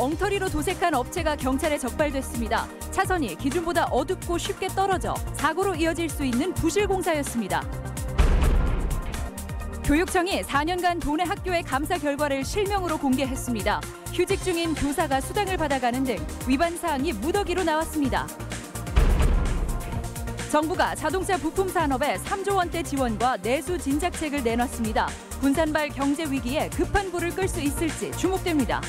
엉터리로 도색한 업체가 경찰에 적발됐습니다. 차선이 기준보다 어둡고 쉽게 떨어져 사고로 이어질 수 있는 부실 공사였습니다. 교육청이 4년간 도내 학교의 감사 결과를 실명으로 공개했습니다. 휴직 중인 교사가 수당을 받아가는 등 위반 사항이 무더기로 나왔습니다. 정부가 자동차 부품 산업에 3조 원대 지원과 내수 진작책을 내놨습니다. 군산발 경제 위기에 급한 불을 끌 수 있을지 주목됩니다.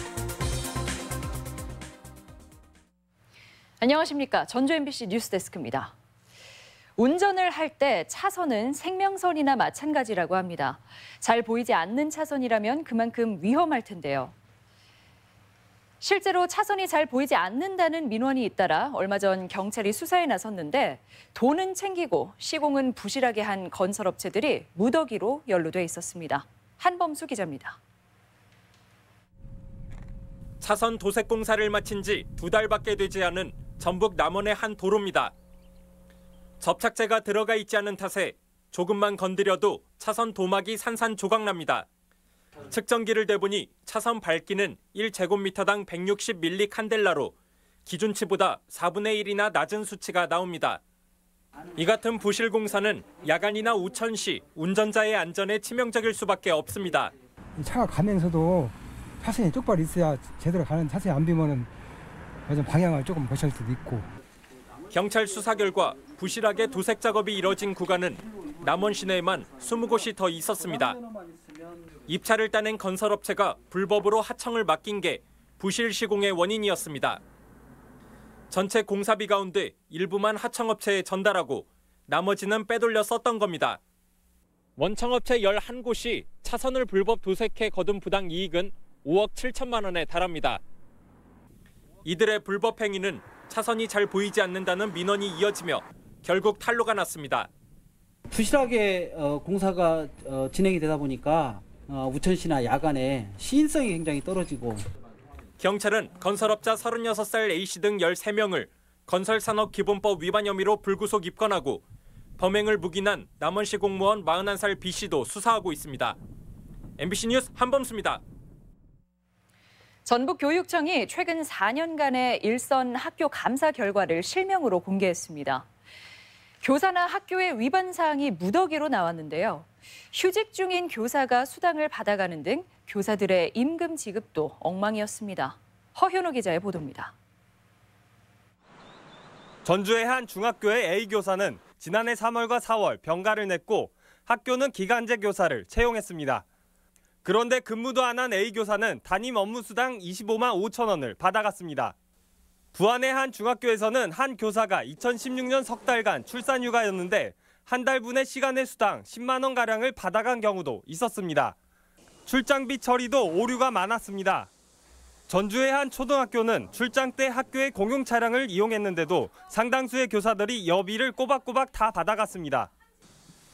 안녕하십니까. 전주 MBC 뉴스데스크입니다. 운전을 할 때 차선은 생명선이나 마찬가지라고 합니다. 잘 보이지 않는 차선이라면 그만큼 위험할 텐데요. 실제로 차선이 잘 보이지 않는다는 민원이 잇따라 얼마 전 경찰이 수사에 나섰는데 돈은 챙기고 시공은 부실하게 한 건설업체들이 무더기로 연루돼 있었습니다. 한범수 기자입니다. 차선 도색 공사를 마친 지 2달밖에 되지 않은 전북 남원의 한 도로입니다. 접착제가 들어가 있지 않은 탓에 조금만 건드려도 차선 도막이 산산조각납니다. 측정기를 대보니 차선 밝기는 1제곱미터당 160밀리 칸델라로 기준치보다 4분의 1이나 낮은 수치가 나옵니다. 이 같은 부실 공사는 야간이나 우천 시 운전자의 안전에 치명적일 수밖에 없습니다. 차가 가면서도 차선이 똑바로 있어야 제대로 가는 차선이 안 비면은 방향을 조금 거칠 수도 있고. 경찰 수사 결과 부실하게 도색 작업이 이뤄진 구간은 남원 시내에만 20곳이 더 있었습니다. 입찰을 따낸 건설업체가 불법으로 하청을 맡긴 게 부실 시공의 원인이었습니다. 전체 공사비 가운데 일부만 하청업체에 전달하고 나머지는 빼돌려 썼던 겁니다. 원청업체 11곳이 차선을 불법 도색해 거둔 부당 이익은 5억 7천만 원에 달합니다. 이들의 불법 행위는 차선이 잘 보이지 않는다는 민원이 이어지며 결국 탄로가 났습니다. 부실하게 공사가 진행이 되다 보니까 우천시나 야간에 시인성이 굉장히 떨어지고. 경찰은 건설업자 36살 A씨 등 13명을 건설산업기본법 위반 혐의로 불구속 입건하고 범행을 묵인한 남원시 공무원 41살 B씨도 수사하고 있습니다. MBC 뉴스 한범수입니다. 전북교육청이 최근 4년간의 일선 학교 감사 결과를 실명으로 공개했습니다. 교사나 학교의 위반 사항이 무더기로 나왔는데요. 휴직 중인 교사가 수당을 받아가는 등 교사들의 임금 지급도 엉망이었습니다. 허현우 기자의 보도입니다. 전주의 한 중학교의 A 교사는 지난해 3월과 4월 병가를 냈고 학교는 기간제 교사를 채용했습니다. 그런데 근무도 안 한 A 교사는 담임 업무수당 25만 5천 원을 받아갔습니다. 부안의 한 중학교에서는 한 교사가 2016년 석 달간 출산휴가였는데 한 달분의 시간의 수당 10만 원가량을 받아간 경우도 있었습니다. 출장비 처리도 오류가 많았습니다. 전주의 한 초등학교는 출장 때 학교의 공용 차량을 이용했는데도 상당수의 교사들이 여비를 꼬박꼬박 다 받아갔습니다.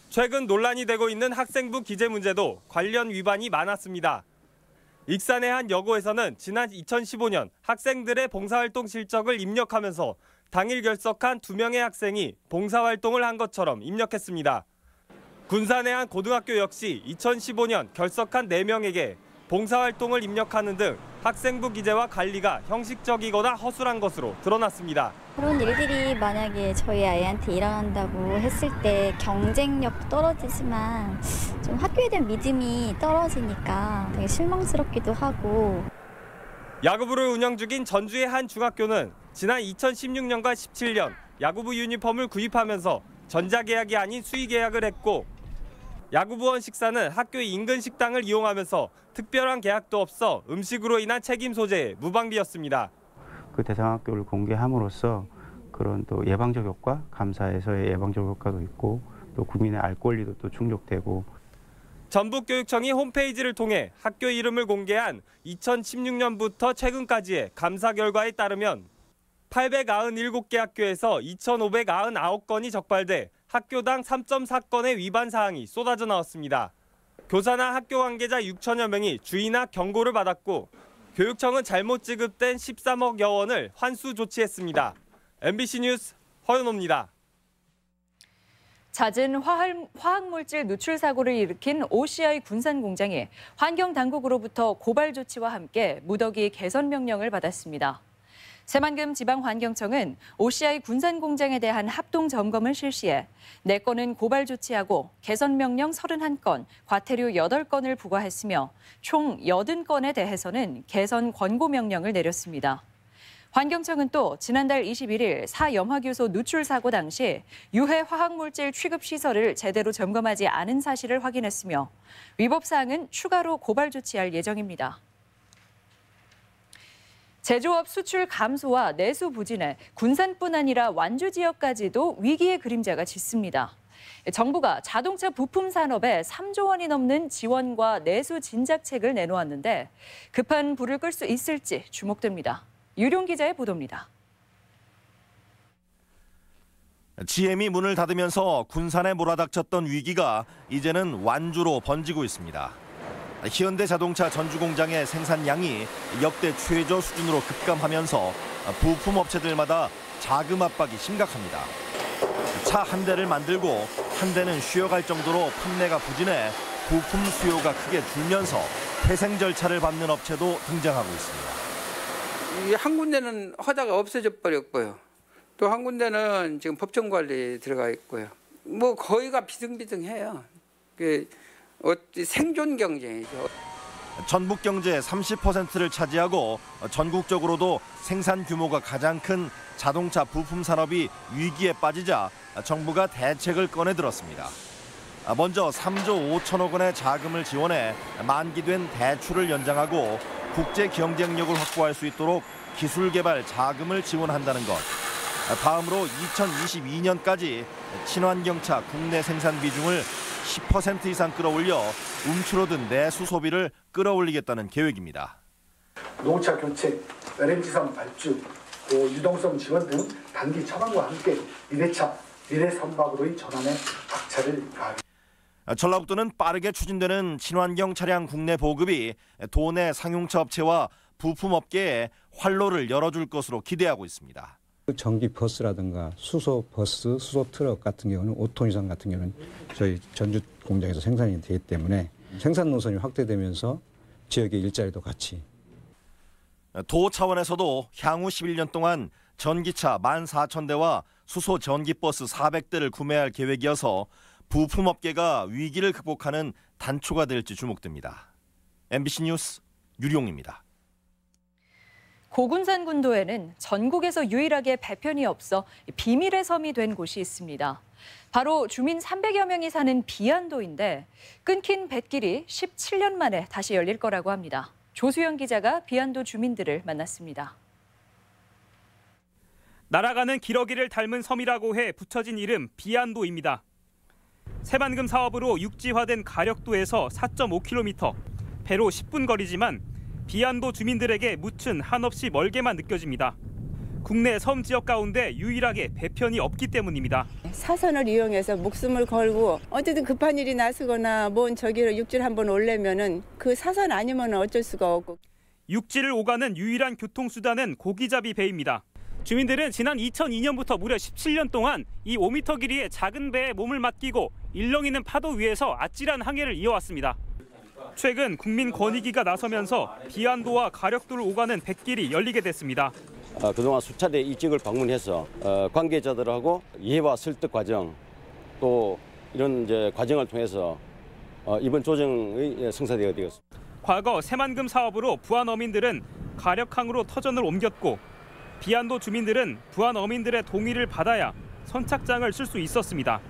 최근 논란이 되고 있는 학생부 기재 문제도 관련 위반이 많았습니다. 익산의 한 여고에서는 지난 2015년 학생들의 봉사활동 실적을 입력하면서 당일 결석한 2명의 학생이 봉사활동을 한 것처럼 입력했습니다. 군산의 한 고등학교 역시 2015년 결석한 4명에게 봉사활동을 입력하는 등 학생부 기재와 관리가 형식적이거나 허술한 것으로 드러났습니다. 그런 일들이 만약에 저희 아이한테 일어난다고 했을 때 경쟁력도 떨어지지만 좀 학교에 대한 믿음이 떨어지니까 되게 실망스럽기도 하고. 야구부를 운영 중인 전주의 한 중학교는 지난 2016년과 17년 야구부 유니폼을 구입하면서 전자계약이 아닌 수의계약을 했고 야구부원 식사는 학교의 인근 식당을 이용하면서 특별한 계약도 없어 음식으로 인한 책임 소재의 무방비였습니다. 그 대상 학교를 공개함으로써 그런 또 예방적 효과, 감사에서의 예방적 효과도 있고 또 국민의 알 권리도 또 충족되고. 전북교육청이 홈페이지를 통해 학교 이름을 공개한 2016년부터 최근까지의 감사 결과에 따르면 897개 학교에서 2,599건이 적발돼 학교당 3.4건의 위반 사항이 쏟아져 나왔습니다. 교사나 학교 관계자 6천여 명이 주의나 경고를 받았고 교육청은 잘못 지급된 13억여 원을 환수 조치했습니다. MBC 뉴스 허윤호입니다. 잦은 화학물질 누출 사고를 일으킨 OCI 군산 공장이 환경당국으로부터 고발 조치와 함께 무더기 개선 명령을 받았습니다. 새만금 지방환경청은 OCI 군산 공장에 대한 합동 점검을 실시해 4건은 고발 조치하고 개선 명령 31건, 과태료 8건을 부과했으며 총 80건에 대해서는 개선 권고 명령을 내렸습니다. 환경청은 또 지난달 21일 사염화교소 누출 사고 당시 유해 화학물질 취급 시설을 제대로 점검하지 않은 사실을 확인했으며 위법 사항은 추가로 고발 조치할 예정입니다. 제조업 수출 감소와 내수 부진에 군산뿐 아니라 완주 지역까지도 위기의 그림자가 짙습니다. 정부가 자동차 부품 산업에 3조 원이 넘는 지원과 내수 진작책을 내놓았는데 급한 불을 끌 수 있을지 주목됩니다. 유룡 기자의 보도입니다. GM이 문을 닫으면서 군산에 몰아닥쳤던 위기가 이제는 완주로 번지고 있습니다. 현대자동차 전주공장의 생산량이 역대 최저 수준으로 급감하면서 부품 업체들마다 자금 압박이 심각합니다. 차 한 대를 만들고 한 대는 쉬어갈 정도로 판매가 부진해 부품 수요가 크게 줄면서 회생 절차를 밟는 업체도 등장하고 있습니다. 한 군데는 허다가 없어져 버렸고요. 또 한 군데는 지금 법정 관리에 들어가 있고요. 뭐 거의가 비등비등해요. 생존 경쟁이죠. 전북 경제의 30%를 차지하고 전국적으로도 생산 규모가 가장 큰 자동차 부품 산업이 위기에 빠지자 정부가 대책을 꺼내 들었습니다. 먼저 3조 5천억 원의 자금을 지원해 만기된 대출을 연장하고 국제 경쟁력을 확보할 수 있도록 기술 개발 자금을 지원한다는 것. 다음으로 2022년까지 친환경차 국내 생산 비중을 10% 이상 끌어올려 움츠러든 내수 소비를 끌어올리겠다는 계획입니다. 노후차 교체, LNG선 발주, 또 유동성 지원 등 단기 처방과 함께 미래차, 미래선박으로의 전환에 박차를 가하겠습니다. 전라북도는 빠르게 추진되는 친환경 차량 국내 보급이 도내 상용차 업체와 부품업계에 활로를 열어줄 것으로 기대하고 있습니다. 전기 버스라든가 수소 버스, 수소 트럭 같은 경우는 5톤 이상 같은 경우는 저희 전주 공장에서 생산이 되기 때문에 생산 노선이 확대되면서 지역의 일자리도 같이. 도 차원에서도 향후 11년 동안 전기차 14,000대와 수소 전기버스 400대를 구매할 계획이어서 부품업계가 위기를 극복하는 단초가 될지 주목됩니다. MBC 뉴스 유룡입니다. 고군산 군도에는 전국에서 유일하게 배편이 없어 비밀의 섬이 된 곳이 있습니다. 바로 주민 300여 명이 사는 비안도인데 끊긴 뱃길이 17년 만에 다시 열릴 거라고 합니다. 조수영 기자가 비안도 주민들을 만났습니다. 날아가는 기러기를 닮은 섬이라고 해 붙여진 이름 비안도입니다. 새만금 사업으로 육지화된 가력도에서 4.5km, 배로 10분 거리지만 비안도 주민들에게 묻힌 한없이 멀게만 느껴집니다. 국내 섬 지역 가운데 유일하게 배편이 없기 때문입니다. 사선을 이용해서 목숨을 걸고 어쨌든 급한 일이 나서거나 뭔 저기로 육지를 한번 오려면은 그 사선 아니면 어쩔 수가 없고. 육지를 오가는 유일한 교통수단은 고기잡이 배입니다. 주민들은 지난 2002년부터 무려 17년 동안 이 5m 길이의 작은 배에 몸을 맡기고 일렁이는 파도 위에서 아찔한 항해를 이어왔습니다. 최근 국민권익위가 나서면서 비안도와 가력도를 오가는 뱃길이 열리게 됐습니다. 그동안 수차례 이 지역을 방문해서 관계자들하고 이해와 설득 과정 또 이런 이제 과정을 통해서 이번 조정의 성사되게 되었습니다. 과거 새만금 사업으로 부안 어민들은 가력항으로 터전을 옮겼고 비안도 주민들은 부안 어민들의 동의를 받아야 선착장을 쓸 수 있었습니다.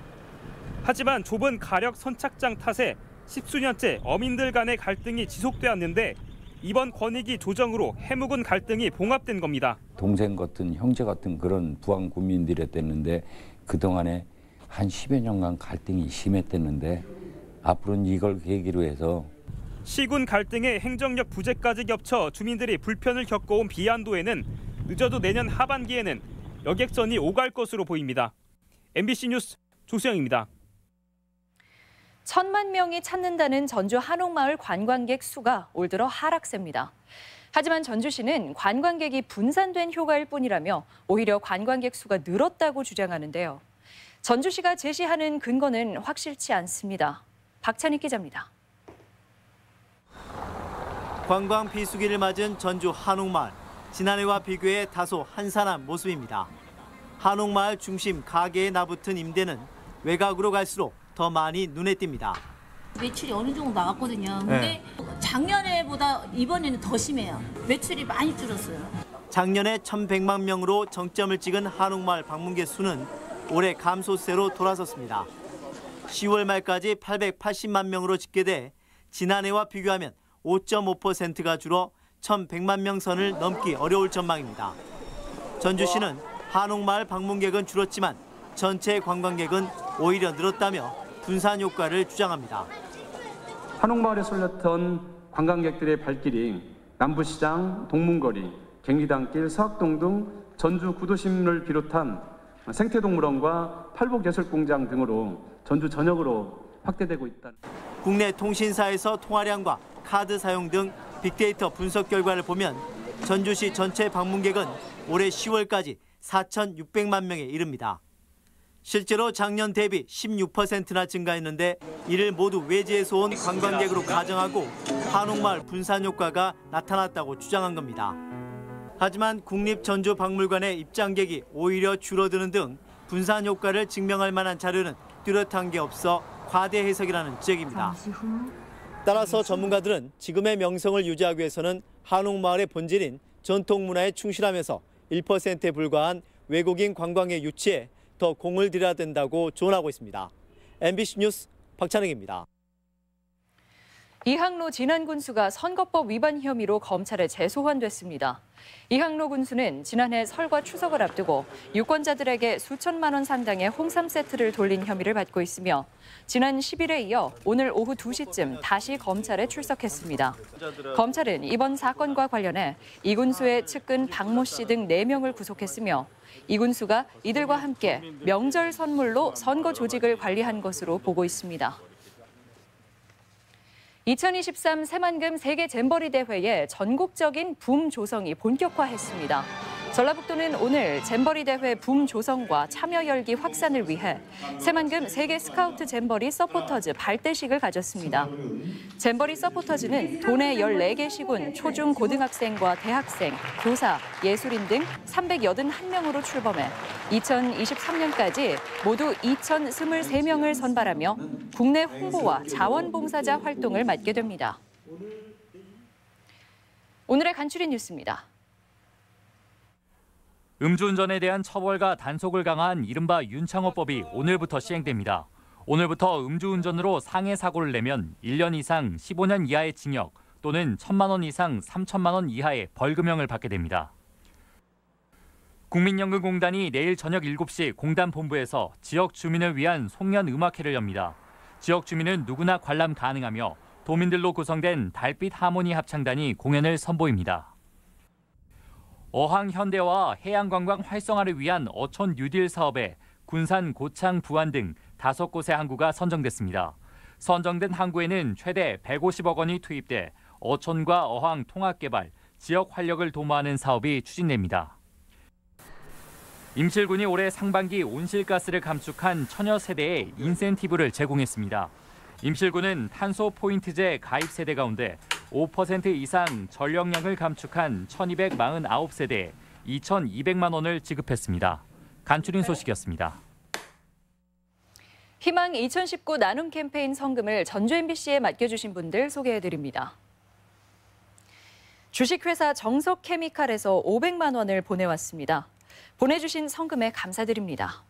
하지만 좁은 가력 선착장 탓에 10수년째 어민들 간의 갈등이 지속되었는데 이번 권익위 조정으로 해묵은 갈등이 봉합된 겁니다. 동생 같은 형제 같은 그런 부안 국민들이었는데 그동안에 한 10여 년간 갈등이 심했댔는데 앞으로는 이걸 계기로 해서 시군 갈등에 행정력 부재까지 겹쳐 주민들이 불편을 겪어온 비안도에는 늦어도 내년 하반기에는 여객선이 오갈 것으로 보입니다. MBC 뉴스 조수영입니다. 1,000만 명이 찾는다는 전주 한옥마을 관광객 수가 올 들어 하락세입니다. 하지만 전주시는 관광객이 분산된 효과일 뿐이라며 오히려 관광객 수가 늘었다고 주장하는데요. 전주시가 제시하는 근거는 확실치 않습니다. 박찬익 기자입니다. 관광 비수기를 맞은 전주 한옥마을. 지난해와 비교해 다소 한산한 모습입니다. 한옥마을 중심 가게에 나붙은 임대는 외곽으로 갈수록 더 많이 눈에 띕니다. 매출이 어느 정도 나왔거든요. 근데 작년에보다 이번에는 더 심해요. 매출이 많이 줄었어요. 작년에 1,100만 명으로 정점을 찍은 한옥마을 방문객 수는 올해 감소세로 돌아섰습니다. 10월 말까지 880만 명으로 집계돼 지난해와 비교하면 5.5%가 줄어 1,100만 명 선을 넘기 어려울 전망입니다. 전주시는 한옥마을 방문객은 줄었지만 전체 관광객은 오히려 늘었다며 분산 효과를 주장합니다. 한옥마을에 쏠렸던 관광객들의 발길이 남부시장, 동문거리, 갱리단길, 서학동 등 전주 구도심을 비롯한 생태동물원과 팔복예술공장 등으로 전주 전역으로 확대되고 있다. 국내 통신사에서 통화량과 카드 사용 등 빅데이터 분석 결과를 보면 전주시 전체 방문객은 올해 10월까지 4,600만 명에 이릅니다. 실제로 작년 대비 16%나 증가했는데 이를 모두 외지에서 온 관광객으로 가정하고 한옥마을 분산 효과가 나타났다고 주장한 겁니다. 하지만 국립전주박물관의 입장객이 오히려 줄어드는 등 분산 효과를 증명할 만한 자료는 뚜렷한 게 없어 과대 해석이라는 지적입니다. 따라서 전문가들은 지금의 명성을 유지하기 위해서는 한옥마을의 본질인 전통 문화에 충실하면서 1%에 불과한 외국인 관광의 유치에 더 공을 들여야 된다고 조언하고 있습니다. MBC 뉴스 박찬익입니다. 이항로 진안 군수가 선거법 위반 혐의로 검찰에 재소환됐습니다. 이항로 군수는 지난해 설과 추석을 앞두고 유권자들에게 수천만 원 상당의 홍삼 세트를 돌린 혐의를 받고 있으며 지난 10일에 이어 오늘 오후 2시쯤 다시 검찰에 출석했습니다. 검찰은 이번 사건과 관련해 이 군수의 측근 박모 씨 등 4명을 구속했으며 이 군수가 이들과 함께 명절 선물로 선거 조직을 관리한 것으로 보고 있습니다. 2023 새만금 세계 잼버리 대회의 전국적인 붐 조성이 본격화했습니다. 전라북도는 오늘 잼버리 대회 붐 조성과 참여 열기 확산을 위해 새만금 세계 스카우트 잼버리 서포터즈 발대식을 가졌습니다. 잼버리 서포터즈는 도내 14개 시군 초중 고등학생과 대학생, 교사, 예술인 등 381명으로 출범해 2023년까지 모두 2,023명을 선발하며 국내 홍보와 자원봉사자 활동을 맡게 됩니다. 오늘의 간추린 뉴스입니다. 음주운전에 대한 처벌과 단속을 강화한 이른바 윤창호법이 오늘부터 시행됩니다. 오늘부터 음주운전으로 상해 사고를 내면 1년 이상 15년 이하의 징역 또는 1,000만 원 이상 3천만 원 이하의 벌금형을 받게 됩니다. 국민연금공단이 내일 저녁 7시 공단 본부에서 지역 주민을 위한 송년 음악회를 엽니다. 지역 주민은 누구나 관람 가능하며 도민들로 구성된 달빛 하모니 합창단이 공연을 선보입니다. 어항 현대화와 해양관광 활성화를 위한 어촌 뉴딜 사업에 군산, 고창, 부안 등 5곳의 항구가 선정됐습니다. 선정된 항구에는 최대 150억 원이 투입돼 어촌과 어항 통합 개발, 지역 활력을 도모하는 사업이 추진됩니다. 임실군이 올해 상반기 온실가스를 감축한 처녀 세대에 인센티브를 제공했습니다. 임실군은 탄소 포인트제 가입 세대 가운데 5% 이상 전력량을 감축한 1,249세대에 2,200만 원을 지급했습니다. 간추린 소식이었습니다. 희망 2019 나눔 캠페인 성금을 전주 MBC에 맡겨주신 분들 소개해드립니다. 주식회사 정석케미칼에서 500만 원을 보내왔습니다. 보내주신 성금에 감사드립니다.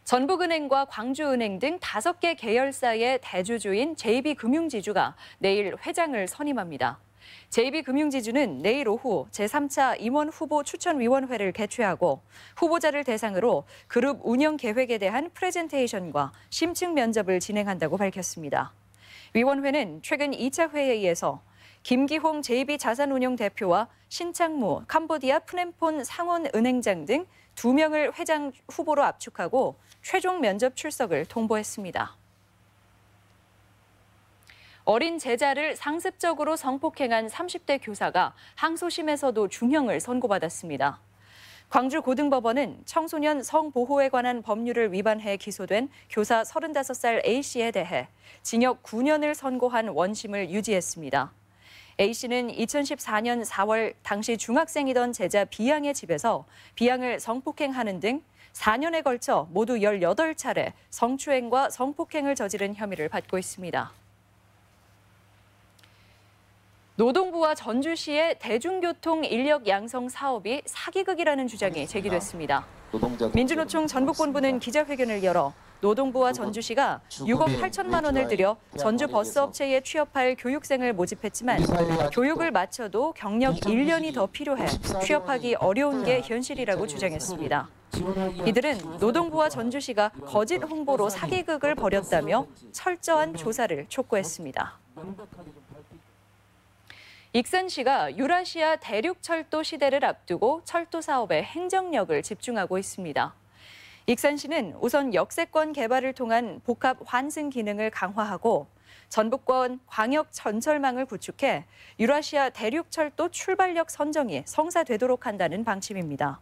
전북은행과 광주은행 등 5개 계열사의 대주주인 JB금융지주가 내일 회장을 선임합니다. JB금융지주는 내일 오후 제3차 임원 후보 추천위원회를 개최하고 후보자를 대상으로 그룹 운영 계획에 대한 프레젠테이션과 심층 면접을 진행한다고 밝혔습니다. 위원회는 최근 2차 회의에서 김기홍 JB자산운용 대표와 신창무 캄보디아 프넴폰 상원은행장 등 2명을 회장 후보로 압축하고 최종 면접 출석을 통보했습니다. 어린 제자를 상습적으로 성폭행한 30대 교사가 항소심에서도 중형을 선고받았습니다. 광주고등법원은 청소년 성보호에 관한 법률을 위반해 기소된 교사 35살 A씨에 대해 징역 9년을 선고한 원심을 유지했습니다. A씨는 2014년 4월 당시 중학생이던 제자 B양의 집에서 B양을 성폭행하는 등 4년에 걸쳐 모두 18차례 성추행과 성폭행을 저지른 혐의를 받고 있습니다. 노동부와 전주시의 대중교통 인력 양성 사업이 사기극이라는 주장이 제기됐습니다. 민주노총 전북본부는 기자회견을 열어 노동부와 전주시가 6억 8천만 원을 들여 전주 버스업체에 취업할 교육생을 모집했지만 교육을 마쳐도 경력 1년이 더 필요해 취업하기 어려운 게 현실이라고 주장했습니다. 이들은 노동부와 전주시가 거짓 홍보로 사기극을 벌였다며 철저한 조사를 촉구했습니다. 익산시가 유라시아 대륙철도 시대를 앞두고 철도 사업에 행정력을 집중하고 있습니다. 익산시는 우선 역세권 개발을 통한 복합 환승 기능을 강화하고 전북권 광역 전철망을 구축해 유라시아 대륙철도 출발역 선정이 성사되도록 한다는 방침입니다.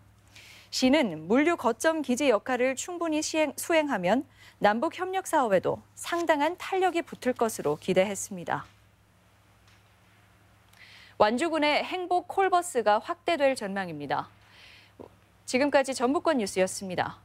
시는 물류 거점 기지 역할을 충분히 수행하면 남북 협력 사업에도 상당한 탄력이 붙을 것으로 기대했습니다. 완주군의 행복 콜버스가 확대될 전망입니다. 지금까지 전북권 뉴스였습니다.